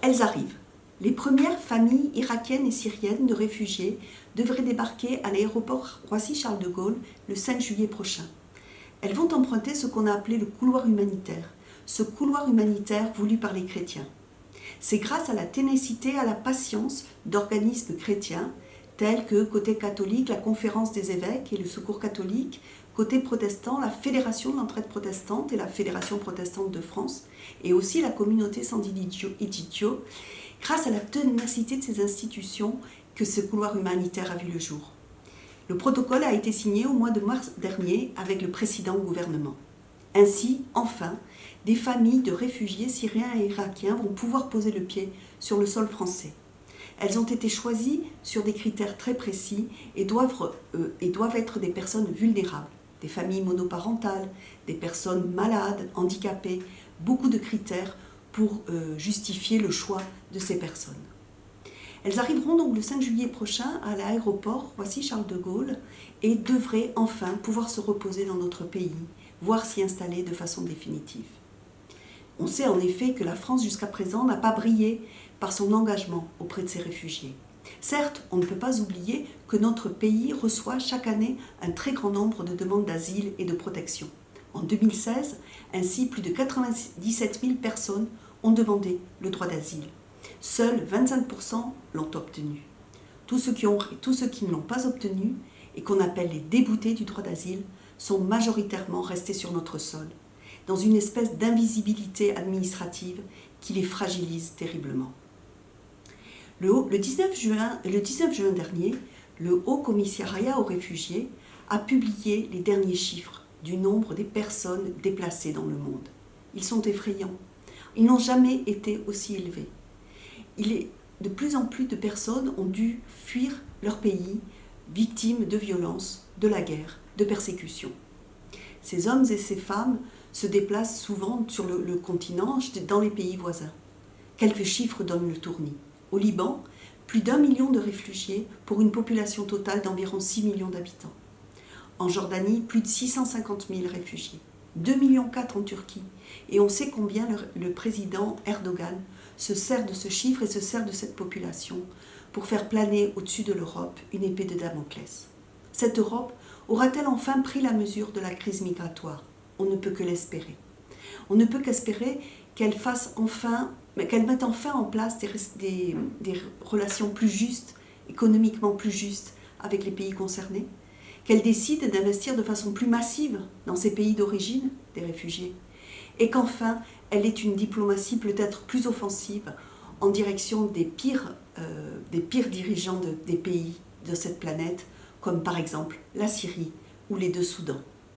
Elles arrivent. Les premières familles irakiennes et syriennes de réfugiés devraient débarquer à l'aéroport Roissy-Charles de Gaulle le 5 juillet prochain. Elles vont emprunter ce qu'on a appelé le couloir humanitaire, ce couloir humanitaire voulu par les chrétiens. C'est grâce à la ténacité et à la patience d'organismes chrétiens tels que, côté catholique, la Conférence des évêques et le Secours catholique, côté protestant, la Fédération de l'entraide protestante et la Fédération protestante de France, et aussi la communauté Sant'Egidio, grâce à la ténacité de ces institutions que ce couloir humanitaire a vu le jour. Le protocole a été signé au mois de mars dernier avec le précédent gouvernement. Ainsi, enfin, des familles de réfugiés syriens et irakiens vont pouvoir poser le pied sur le sol français. Elles ont été choisies sur des critères très précis et doivent être des personnes vulnérables, des familles monoparentales, des personnes malades, handicapées, beaucoup de critères pour justifier le choix de ces personnes. Elles arriveront donc le 5 juillet prochain à l'aéroport Roissy-Charles de Gaulle et devraient enfin pouvoir se reposer dans notre pays, voire s'y installer de façon définitive. On sait en effet que la France jusqu'à présent n'a pas brillé par son engagement auprès de ces réfugiés. Certes, on ne peut pas oublier que notre pays reçoit chaque année un très grand nombre de demandes d'asile et de protection. En 2016, ainsi, plus de 97 000 personnes ont demandé le droit d'asile. Seuls 25% l'ont obtenu. Tous ceux qui ne l'ont pas obtenu et qu'on appelle les déboutés du droit d'asile sont majoritairement restés sur notre sol, dans une espèce d'invisibilité administrative qui les fragilise terriblement. Le 19 juin dernier, le Haut Commissariat aux réfugiés a publié les derniers chiffres du nombre des personnes déplacées dans le monde. Ils sont effrayants. Ils n'ont jamais été aussi élevés. De plus en plus de personnes ont dû fuir leur pays, victimes de violences, de la guerre, de persécutions. Ces hommes et ces femmes se déplacent souvent sur le continent, dans les pays voisins. Quelques chiffres donnent le tournis. Au Liban, plus d'1 million de réfugiés pour une population totale d'environ 6 millions d'habitants. En Jordanie, plus de 650 000 réfugiés. 2,4 millions en Turquie. Et on sait combien le président Erdogan se sert de ce chiffre et se sert de cette population pour faire planer au-dessus de l'Europe une épée de Damoclès. Cette Europe aura-t-elle enfin pris la mesure de la crise migratoire ? On ne peut que l'espérer. On ne peut qu'espérer qu'elle mette enfin en place des relations plus justes, économiquement plus justes avec les pays concernés, qu'elle décide d'investir de façon plus massive dans ces pays d'origine des réfugiés, et qu'enfin elle ait une diplomatie peut-être plus offensive en direction des pires dirigeants des pays de cette planète, comme par exemple la Syrie ou les deux Soudans.